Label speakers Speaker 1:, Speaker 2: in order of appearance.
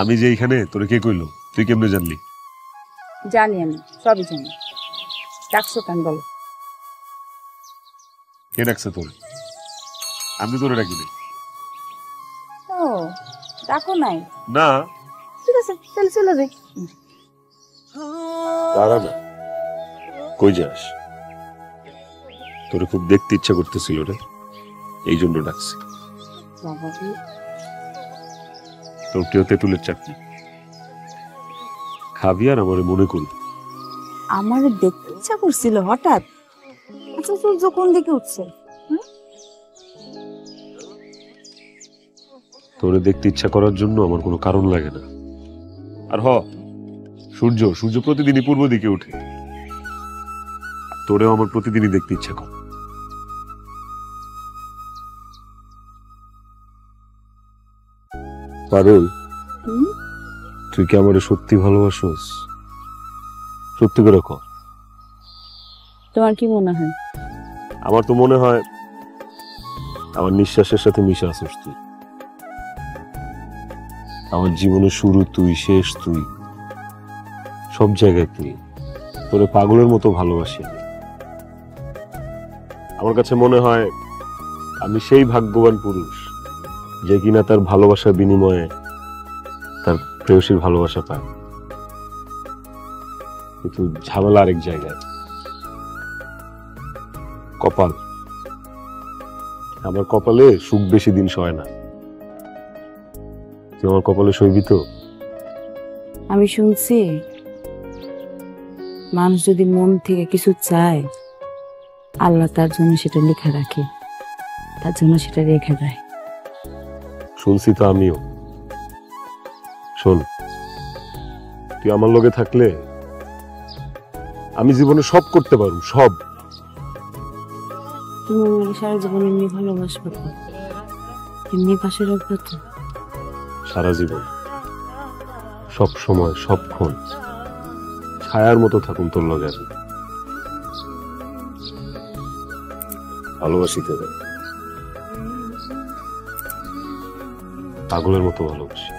Speaker 1: আমি যে এইখানে তোরে কে কইলো? তুই কেমনে জানলি?
Speaker 2: জানি, আমি সবই জানি। ডাকছো কেন বলো?
Speaker 1: কে ডাকছে তোর? আমি তোরে ডাকিনি।
Speaker 2: ও, ডাকো নাই?
Speaker 1: না।
Speaker 2: ঠিক আছে, তাহলে চলে যাই।
Speaker 1: দাঁড়া না, কই যাস? তোরে খুব দেখতে ইচ্ছা করতেছিল রে, এই জন্য ডাকছি। তোর প্রিয় তেঁতুলের চাটনি খাবি আর আমার মনে করবি।
Speaker 2: আমার দেখতে ইচ্ছা করছিল হঠাৎ। আচ্ছা, সূর্য কোন দিকে উঠছে?
Speaker 1: তোরে দেখতে ইচ্ছা করার জন্য আমার কোনো কারণ লাগে না। আর সূর্য সূর্য প্রতিদিনই পূর্ব দিকে উঠে। তোরেও আমার প্রতিদিনই দেখতে ইচ্ছা করে। পারুল, তুই কি আমারে সত্যি ভালোবাসোস? সত্যি করে কর।
Speaker 2: তোমার কি মনে হয়?
Speaker 1: আমার তো মনে হয় আমার নিঃশ্বাসের সাথে মিশে আছিস তুই। আমার জীবনের শুরু তুই, শেষ তুই, সব জায়গায় তুই। তোরে পাগলের মতো ভালোবাসি আমি। আমার কাছে মনে হয় আমি সেই ভাগ্যবান পুরুষ যে কিনা তার ভালোবাসার বিনিময়ে তার প্রেয়সীর ভালোবাসা পায়। কিন্তু ঝামেলা আরেক জায়গায়, কপাল। আমার কপালে সুখ বেশি দিন সয় না। তুই আমার কপালে সইবি তো?
Speaker 2: আমি শুনছি মানুষ যদি মন থেকে কিছু চায়, আল্লাহ তার জন্য সেটা লিখে রাখে, তার জন্য সেটা রেখে দেয়।
Speaker 1: শুনছি তো আমিও। শোন, তুই আমার লগে থাকলে আমি জীবনে সব করতে পারবো, সব।
Speaker 2: তুমি আমাকে সারা জীবন এমনি ভালোবাসবে তো? এমনি পাশে রাখবে তো?
Speaker 1: সারা জীবন, সব সময়, সবক্ষণ ছায়ার মতো থাকুন তোর লগে আমি। ভালোবাসি তোরে, পাগলের মতো ভালোবাসি।